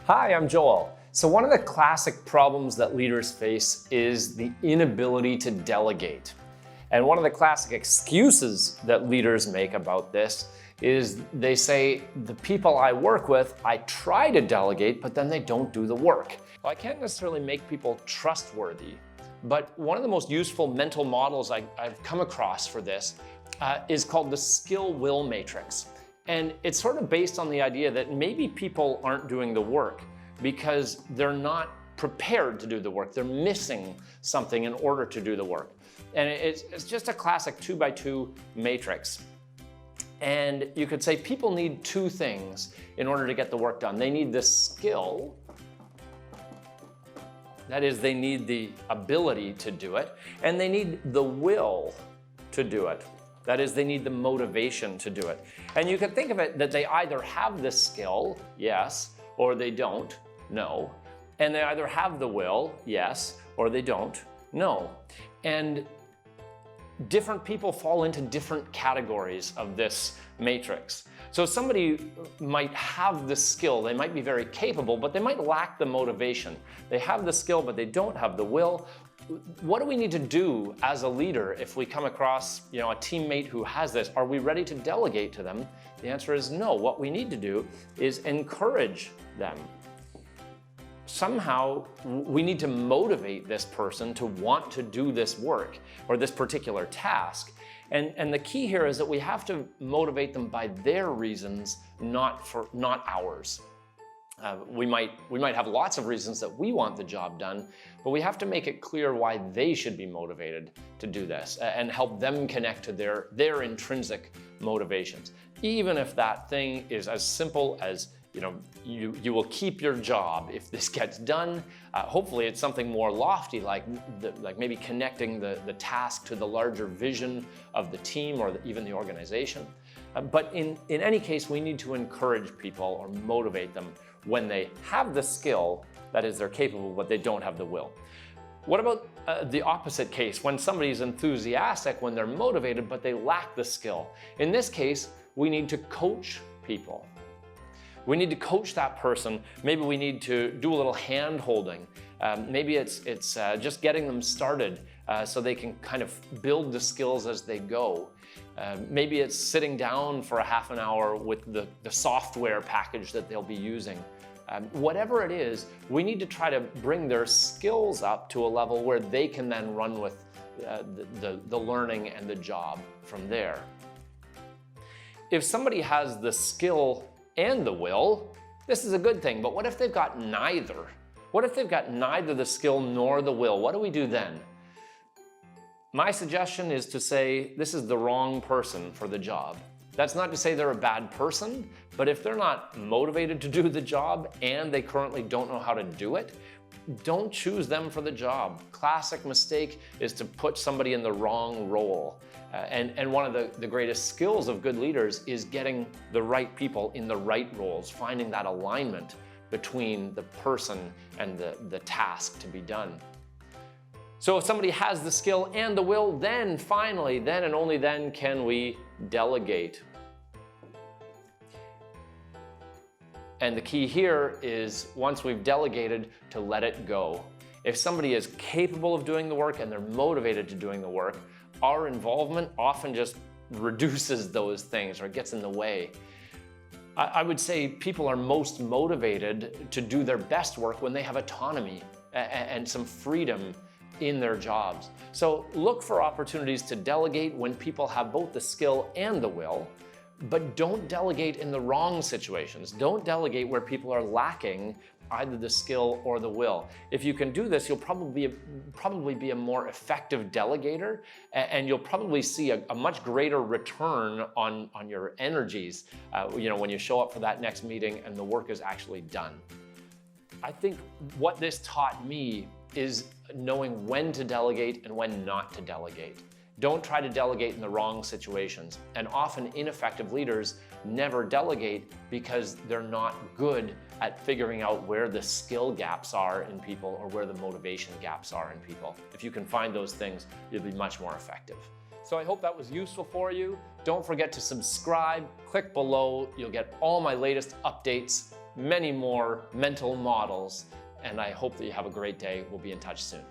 Hi, I'm Joel. So one of the classic problems that leaders face is the inability to delegate. And one of the classic excuses that leaders make about this is they say, the people I work with, I try to delegate, but then they don't do the work. Well, I can't necessarily make people trustworthy, but one of the most useful mental models I've come across for this is called the skill-will matrix. And it's sort of based on the idea that maybe people aren't doing the work because they're not prepared to do the work. They're missing something in order to do the work. And it's just a classic 2x2 matrix. And you could say people need two things in order to get the work done. They need the skill, that is, they need the ability to do it, and they need the will to do it. That is, they need the motivation to do it. And you can think of it that they either have the skill, yes, or they don't, no. And they either have the will, yes, or they don't, no. And different people fall into different categories of this matrix. So somebody might have the skill, they might be very capable, but they might lack the motivation. They have the skill, but they don't have the will. What do we need to do as a leader if we come across, a teammate who has this? Are we ready to delegate to them? The answer is no. What we need to do is encourage them. Somehow we need to motivate this person to want to do this work or this particular task. And the key here is that we have to motivate them by their reasons, not ours. We might have lots of reasons that we want the job done, but we have to make it clear why they should be motivated to do this and help them connect to their intrinsic motivations. Even if that thing is as simple as you will keep your job if this gets done. Hopefully it's something more lofty, like maybe connecting the task to the larger vision of the team or even the organization. But in any case, we need to encourage people or motivate them when they have the skill, that is, they're capable, but they don't have the will. What about the opposite case, when somebody's enthusiastic, when they're motivated, but they lack the skill? In this case, we need to coach people. We need to coach that person. Maybe we need to do a little hand holding. Maybe it's just getting them started so they can kind of build the skills as they go. Maybe it's sitting down for a half an hour with the software package that they'll be using. Whatever it is, we need to try to bring their skills up to a level where they can then run with the learning and the job from there. If somebody has the skill and the will, this is a good thing, but what if they've got neither? What if they've got neither the skill nor the will? What do we do then? My suggestion is to say this is the wrong person for the job. That's not to say they're a bad person, but if they're not motivated to do the job and they currently don't know how to do it, don't choose them for the job. Classic mistake is to put somebody in the wrong role. And one of the greatest skills of good leaders is getting the right people in the right roles, finding that alignment between the person and the task to be done. So if somebody has the skill and the will, then finally, then and only then can we delegate. And the key here is, once we've delegated, to let it go. If somebody is capable of doing the work and they're motivated to doing the work, our involvement often just reduces those things or gets in the way. I would say people are most motivated to do their best work when they have autonomy and some freedom in their jobs. So look for opportunities to delegate when people have both the skill and the will, but don't delegate in the wrong situations. Don't delegate where people are lacking either the skill or the will. If you can do this, you'll probably be a more effective delegator, and you'll probably see a much greater return on your energies when you show up for that next meeting and the work is actually done. I think what this taught me is knowing when to delegate and when not to delegate. Don't try to delegate in the wrong situations. And often ineffective leaders never delegate because they're not good at figuring out where the skill gaps are in people or where the motivation gaps are in people. If you can find those things, you'll be much more effective. So I hope that was useful for you. Don't forget to subscribe. Click below. You'll get all my latest updates many more mental models, and I hope that you have a great day. We'll be in touch soon.